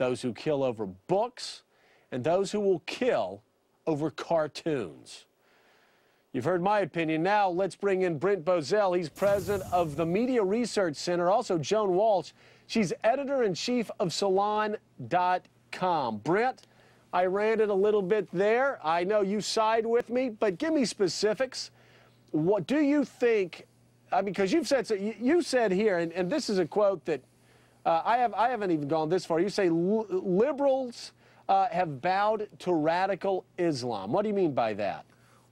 those who kill over books, and those who will kill over cartoons. You've heard my opinion. Now let's bring in Brent Bozell. He's president of the Media Research Center. Also Joan Walsh. She's editor-in-chief of Salon.com. Brent, I ranted a little bit there. I know you side with me, but give me specifics. What do you think? Because you've said, you said here, and this is a quote that I haven't even gone this far. You say liberals have bowed to radical Islam. What do you mean by that?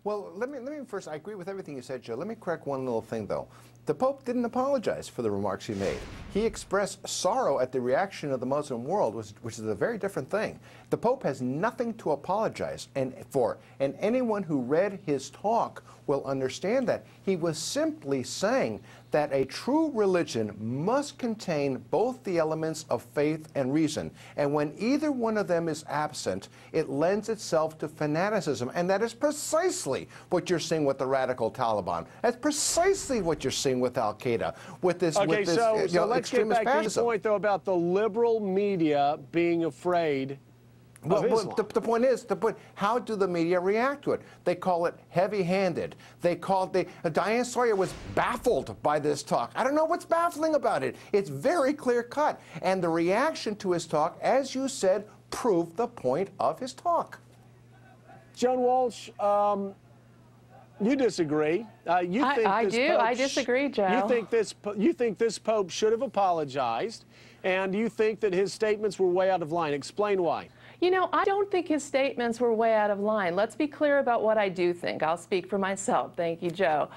Well, let me first, I agree with everything you said, Joe. Let me correct one little thing, though. The Pope didn't apologize for the remarks he made. He expressed sorrow at the reaction of the Muslim world, which is a very different thing. The Pope has nothing to apologize for, and anyone who read his talk will understand that. He was simply saying that a true religion must contain both the elements of faith and reason, and when either one of them is absent, it lends itself to fanaticism, and that is precisely what you're seeing with the radical Taliban. That's precisely what you're seeing with Al-Qaeda, with this, so let's get back to your point, though, about the liberal media being afraid of Islam. The point is, how do the media react to it? They call it heavy-handed. Diane Sawyer was baffled by this talk. I don't know what's baffling about it. It's very clear-cut. And the reaction to his talk, as you said, proved the point of his talk. Joan Walsh, you disagree. I disagree, Joe. You think this Pope should have apologized, and you think that his statements were way out of line. Explain why. You know, I don't think his statements were way out of line. Let's be clear about what I do think. I'll speak for myself. Thank you, Joe.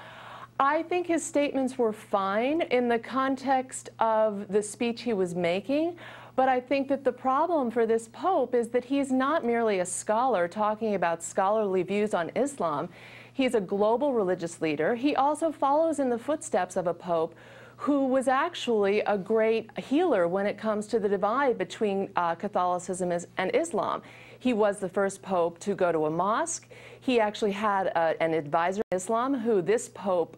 I think his statements were fine in the context of the speech he was making, but I think that the problem for this Pope is that he's not merely a scholar talking about scholarly views on Islam. He's a global religious leader. He also follows in the footsteps of a Pope who was actually a great healer when it comes to the divide between Catholicism and Islam. He was the first Pope to go to a mosque. He actually had an advisor in Islam who this Pope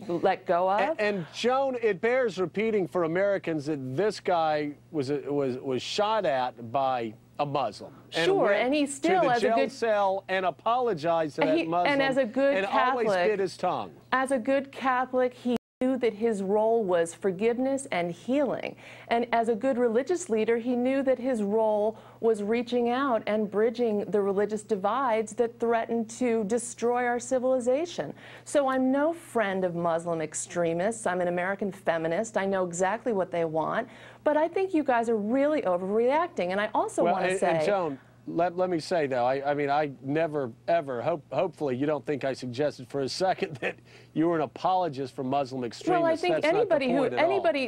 let go of. And Joan, it bears repeating for Americans that this guy was shot at by a Muslim. Sure, and he still, to the as a good cell and apologized to that Muslim, and as a good Catholic, always bit his tongue. As a good Catholic, he knew that his role was forgiveness and healing. And as a good religious leader, he knew that his role was reaching out and bridging the religious divides that threaten to destroy our civilization. So I'm no friend of Muslim extremists. I'm an American feminist. I know exactly what they want. But I think you guys are really overreacting. And I also want to say... And Joan, let me say, though, I mean, I never, ever, hopefully you don't think I suggested for a second that you were an apologist for Muslim extremists. Well, I think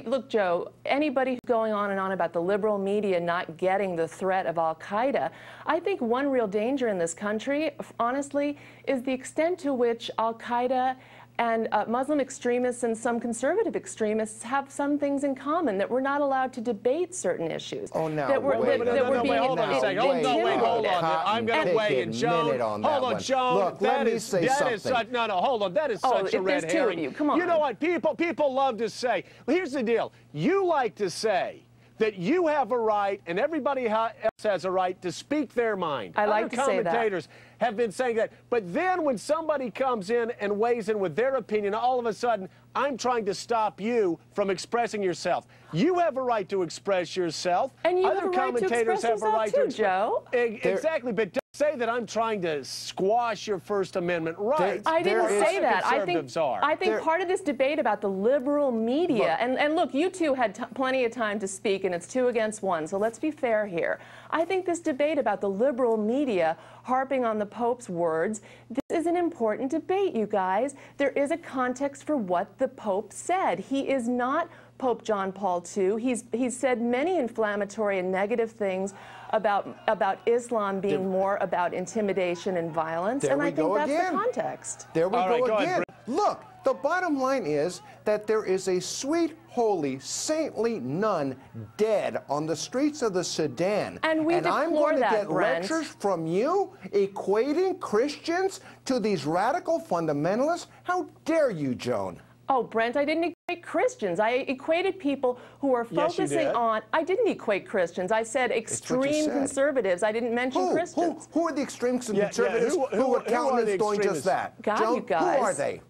look, Joe, anybody who's going on and on about the liberal media not getting the threat of Al-Qaeda, I think one real danger in this country, honestly, is the extent to which Al-Qaeda and Muslim extremists and some conservative extremists have some things in common, that we're not allowed to debate certain issues. Oh, no. Hold on a second. Hold on. I'm going to weigh in. Joan, hold on, Joan. Look, let me say something. Hold on. That is such a red herring. You. Come on. You know what? People love to say, here's the deal. You like to say that you have a right and everybody else has a right to speak their mind. I like to say that. Commentators have been saying that. But then when somebody comes in and weighs in with their opinion, all of a sudden, I'm trying to stop you from expressing yourself. You have a right to express yourself. And you Other have a right to commentators express have a right yourself to too, Joe. Exactly, but don't say that I'm trying to squash your First Amendment rights. I didn't say that. I think part of this debate about the liberal media, and look, you two had plenty of time to speak, and it's 2 against 1, so let's be fair here. I think this debate about the liberal media harping on the Pope's words, this is an important debate, you guys. There is a context for what the Pope said. He is not Pope John Paul II. He's said many inflammatory and negative things about Islam being more about intimidation and violence, and I think that's the context. There we go again. Look, the bottom line is that there is a sweet, holy, saintly nun dead on the streets of the Sudan. And I'm going to get lectures from you equating Christians to these radical fundamentalists? How dare you, Joan? Oh, Brent, I didn't Christians. I equated people who are Yes, you focusing did. on. I didn't equate Christians. I said extreme conservatives. I didn't mention Christians. Who are the extreme conservatives who who are countenance doing extremists? just that? God, Joan, you guys. who are they?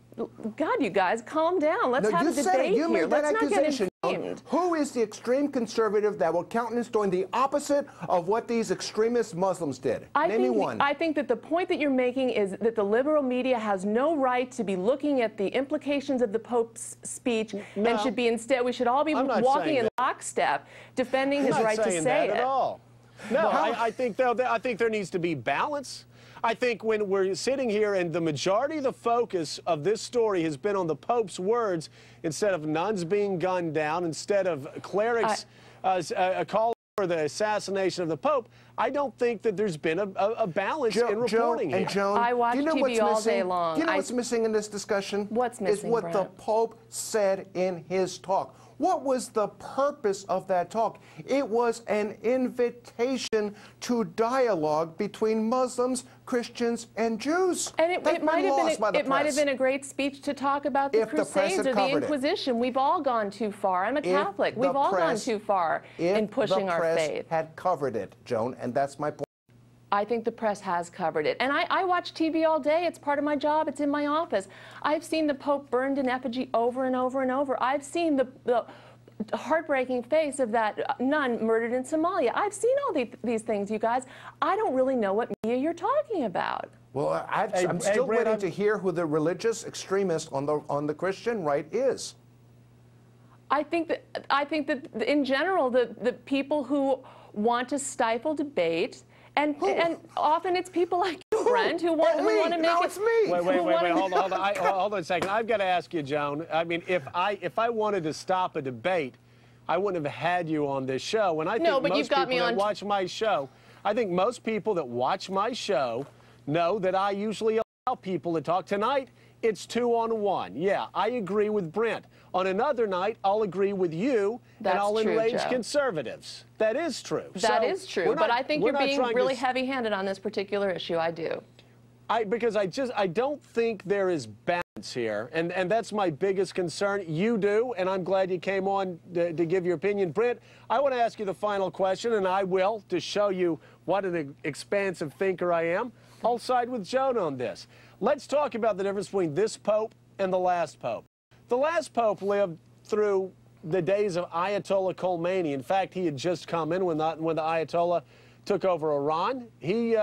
God, you guys, calm down. Let's No, have you a said debate it. You here. made that Let's not get accusation. inflamed. Who is the extreme conservative that will countenance doing the opposite of what these extremist Muslims did? Name me one. I think that the point that you're making is that the liberal media has no right to be looking at the implications of the Pope's speech No. and should be instead, we should all be I'm not walking saying in that. lockstep, defending his I'm not right to saying say that it. at all. No, I think there needs to be balance. I think when we're sitting here and the majority of the focus of this story has been on the Pope's words instead of nuns being gunned down, instead of clerics calling for the assassination of the Pope, I don't think that there's been a balance in reporting here. Joan, I watch do you know TV what's all missing? day long. Do you know what's missing in this discussion? What's missing, Is what the Brent? Pope said in his talk. What was the purpose of that talk? It was an invitation to dialogue between Muslims, Christians, and Jews. And it might have been a great speech to talk about the If the press Crusades had or the covered it. Inquisition. We've all gone too far. I'm a Catholic. We've all gone too far in pushing our faith. If the press had covered it, Joan, and that's my point. I think the press has covered it. And I watch TV all day. It's part of my job. It's in my office. I've seen the Pope burned in effigy over and over and over. I've seen the heartbreaking face of that nun murdered in Somalia. I've seen all these things, you guys. I don't really know what media you're talking about. Well, I'm still waiting to hear who the religious extremist on the Christian right is. I think that in general, the people who want to stifle debate, and often it's people like you, Brent, who want to make it. No, it's me. Wait, hold on a second. I've got to ask you, Joan. I mean, if I wanted to stop a debate, I wouldn't have had you on this show. And I think No, but most you've got people me that on watch my show, I think most people that watch my show know that I usually allow people to talk. Tonight, it's 2-on-1. Yeah, I agree with Brent. On another night, I'll agree with you, and I'll enrage Joe. conservatives. That is true. That is true, but I think you're being really heavy-handed on this particular issue. I do. Because I don't think there is balance here, and that's my biggest concern. You do, and I'm glad you came on to give your opinion. Brent, I want to ask you the final question, and I will, to show you what an expansive thinker I am. I'll side with Joan on this. Let's talk about the difference between this Pope and the last Pope. The last Pope lived through the days of Ayatollah Khomeini. In fact, he had just come in when the Ayatollah took over Iran. He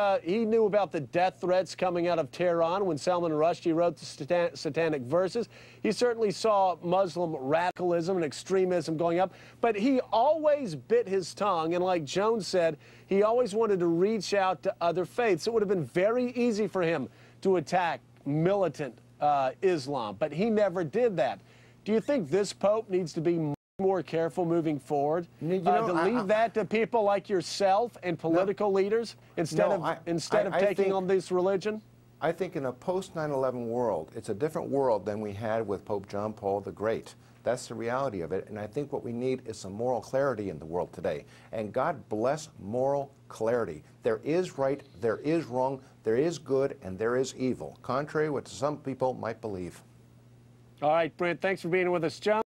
knew about the death threats coming out of Tehran when Salman Rushdie wrote the satanic verses. He certainly saw Muslim radicalism and extremism going up, but he always bit his tongue, and like Joan said, he always wanted to reach out to other faiths. It would have been very easy for him to attack militant Islam, but he never did that. Do you think this Pope needs to be more careful moving forward, to leave that to people like yourself and political leaders instead of taking on this religion? I think in a post 9/11 world, it's a different world than we had with Pope John Paul the Great. That's the reality of it, and I think what we need is some moral clarity in the world today. And God bless moral clarity. There is right, there is wrong, there is good, and there is evil, contrary to what some people might believe. All right, Brent, thanks for being with us. Joan?